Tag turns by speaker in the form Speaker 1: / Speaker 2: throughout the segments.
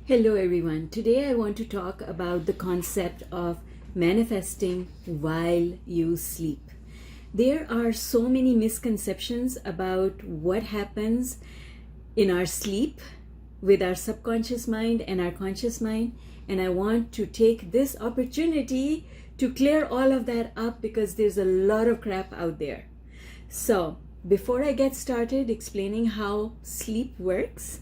Speaker 1: Hello everyone. Today I want to talk about the concept of manifesting while you sleep. There are so many misconceptions about what happens in our sleep with our subconscious mind and our conscious mind, and I want to take this opportunity to clear all of that up because there's a lot of crap out there. So, before I get started explaining how sleep works,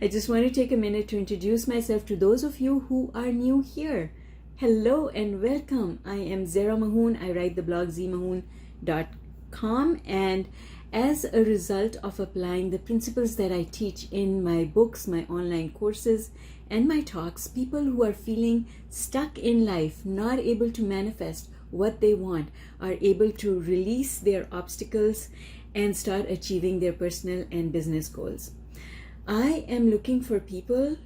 Speaker 1: I just want to take a minute to introduce myself to those of you who are new here. Hello and welcome. I am Zara Mahoon. I write the blog zmahoon.com, and as a result of applying the principles that I teach in my books, my online courses, and my talks, people who are feeling stuck in life, not able to manifest what they want, are able to release their obstacles and start achieving their personal and business goals. I am looking for people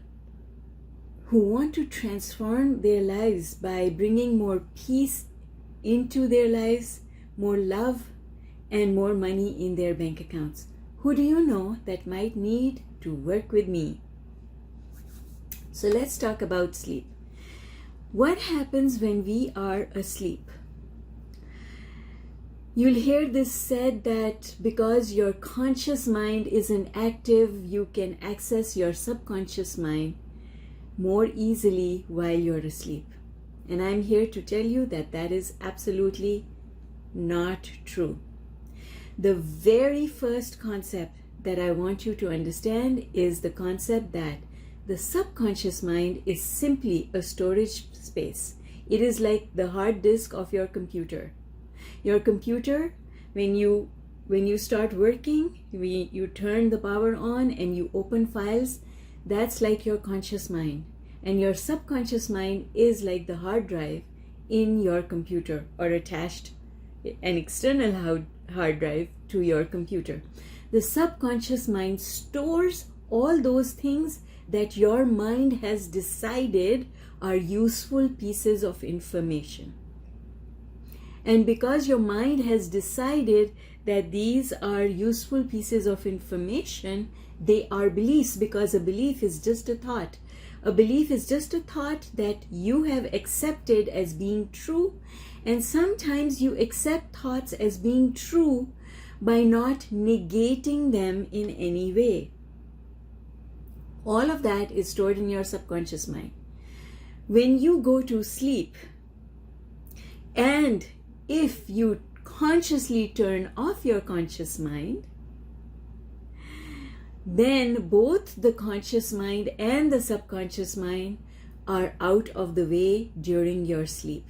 Speaker 1: who want to transform their lives by bringing more peace into their lives, more love, and more money in their bank accounts. Who do you know that might need to work with me? So let's talk about sleep. What happens when we are asleep? You'll hear this said that because your conscious mind isn't active, you can access your subconscious mind more easily while you're asleep. And I'm here to tell you that that is absolutely not true. The very first concept that I want you to understand is the concept that the subconscious mind is simply a storage space. It is like the hard disk of your computer. Your computer, when you start working, you turn the power on and you open files, that's like your conscious mind. And your subconscious mind is like the hard drive in your computer, or attached an external hard drive to your computer. The subconscious mind stores all those things that your mind has decided are useful pieces of information. And because your mind has decided that these are useful pieces of information, they are beliefs, because a belief is just a thought. A belief is just a thought that you have accepted as being true, and sometimes you accept thoughts as being true by not negating them in any way. All of that is stored in your subconscious mind. When you go to sleep, and if you consciously turn off your conscious mind, then both the conscious mind and the subconscious mind are out of the way during your sleep.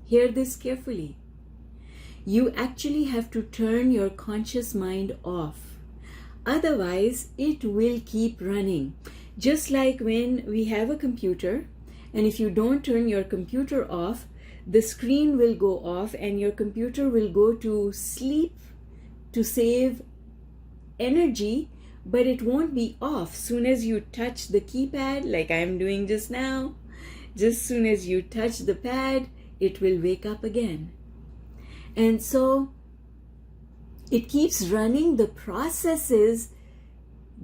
Speaker 1: Hear this carefully. You actually have to turn your conscious mind off. Otherwise, it will keep running. Just like when we have a computer, and if you don't turn your computer off, the screen will go off and your computer will go to sleep to save energy, but it won't be off. Soon as you touch the keypad, like I'm doing just now, just soon as you touch the pad, it will wake up again. And so it keeps running the processes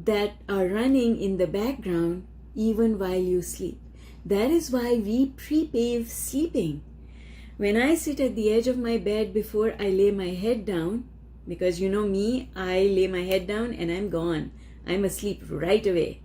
Speaker 1: that are running in the background even while you sleep. That is why we prepave sleeping. When I sit at the edge of my bed before I lay my head down, because you know me, I lay my head down and I'm gone. I'm asleep right away.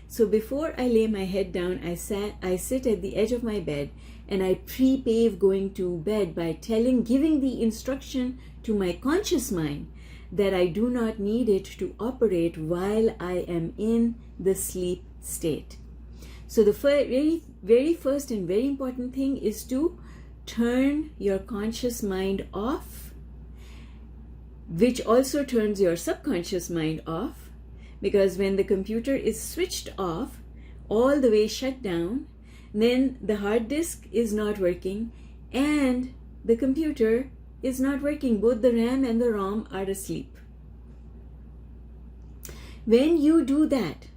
Speaker 1: So before I lay my head down, I sit at the edge of my bed and I prepave going to bed by giving the instruction to my conscious mind that I do not need it to operate while I am in the sleep state. So the very first and very important thing is to turn your conscious mind off, which also turns your subconscious mind off, because when the computer is switched off, all the way shut down, then the hard disk is not working and the computer is not working. Both the RAM and the ROM are asleep. When you do that,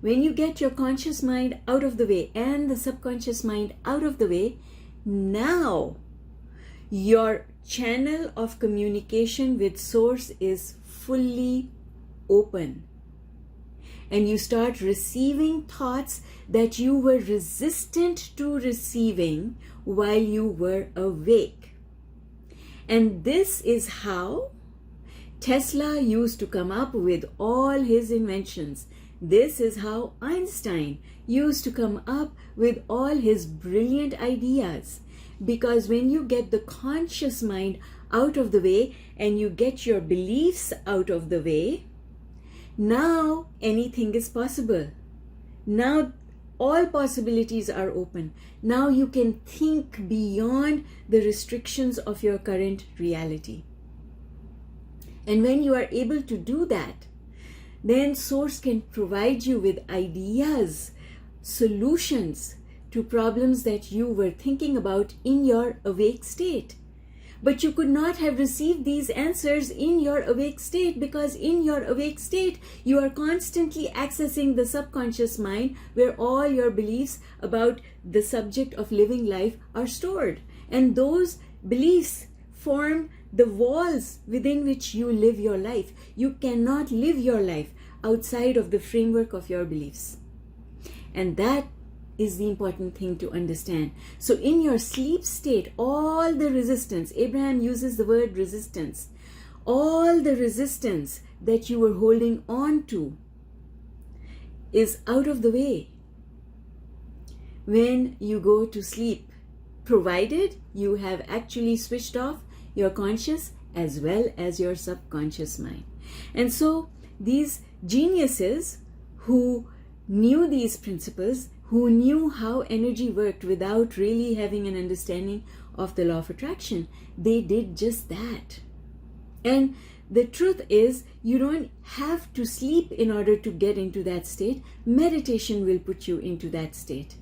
Speaker 1: when you get your conscious mind out of the way and the subconscious mind out of the way, now your channel of communication with source is fully open. and you start receiving thoughts that you were resistant to receiving while you were awake. And this is how Tesla used to come up with all his inventions. This is how Einstein used to come up with all his brilliant ideas. Because when you get the conscious mind out of the way and you get your beliefs out of the way, now anything is possible. Now all possibilities are open. Now you can think beyond the restrictions of your current reality. And when you are able to do that, then Source can provide you with ideas, solutions to problems that you were thinking about in your awake state. But you could not have received these answers in your awake state, because in your awake state, you are constantly accessing the subconscious mind where all your beliefs about the subject of living life are stored. And those beliefs form the walls within which you live your life. You cannot live your life outside of the framework of your beliefs. And that is the important thing to understand. So in your sleep state, all the resistance, Abraham uses the word resistance, all the resistance that you were holding on to is out of the way when you go to sleep, provided you have actually switched off your conscious as well as your subconscious mind. And so these geniuses who knew these principles, who knew how energy worked without really having an understanding of the law of attraction, they did just that. And the truth is, you don't have to sleep in order to get into that state. Meditation will put you into that state.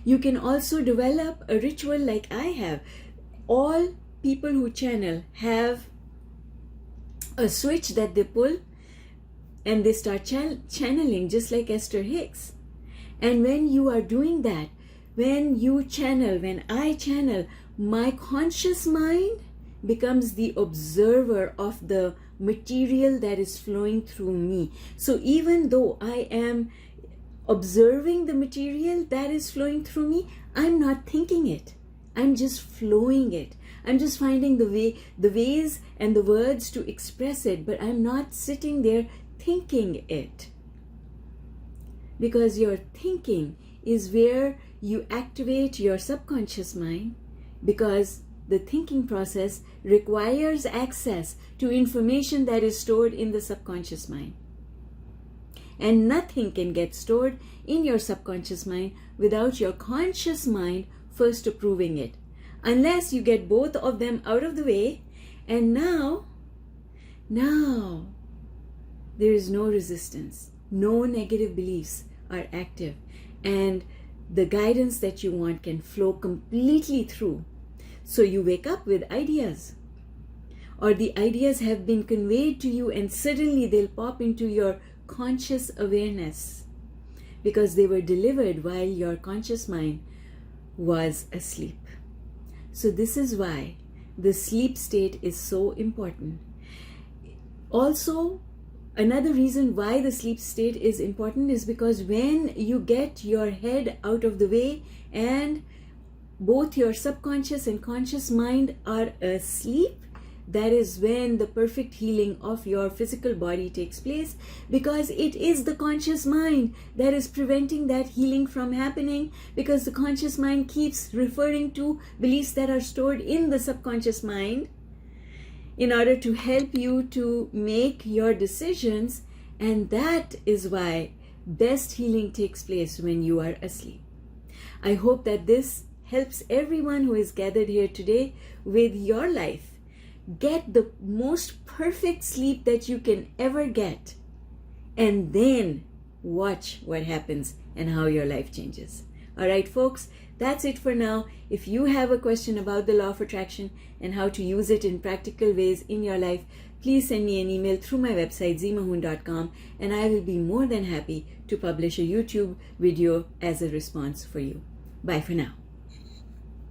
Speaker 1: You can also develop a ritual like I have. All people who channel have a switch that they pull and they start channeling, just like Esther Hicks. And when you are doing that, when you channel, when I channel, my conscious mind becomes the observer of the material that is flowing through me. So even though I am observing the material that is flowing through me, I'm not thinking it. I'm just flowing it. I'm just finding the ways and the words to express it, but I'm not sitting there thinking it. Because your thinking is where you activate your subconscious mind, because the thinking process requires access to information that is stored in the subconscious mind. And nothing can get stored in your subconscious mind without your conscious mind first approving it. Unless you get both of them out of the way, and now there is no resistance. No negative beliefs are active, and the guidance that you want can flow completely through. So you wake up with ideas, or the ideas have been conveyed to you and suddenly they'll pop into your conscious awareness because they were delivered while your conscious mind was asleep. So this is why the sleep state is so important. Also, another reason why the sleep state is important is because when you get your head out of the way and both your subconscious and conscious mind are asleep, that is when the perfect healing of your physical body takes place, because it is the conscious mind that is preventing that healing from happening, because the conscious mind keeps referring to beliefs that are stored in the subconscious mind in order to help you to make your decisions, and that is why best healing takes place when you are asleep. I hope that this helps everyone who is gathered here today with your life. Get the most perfect sleep that you can ever get, and then watch what happens and how your life changes. All right, folks, that's it for now. If you have a question about the law of attraction and how to use it in practical ways in your life, please send me an email through my website zeemahoon.com, and I will be more than happy to publish a YouTube video as a response for you. Bye for now.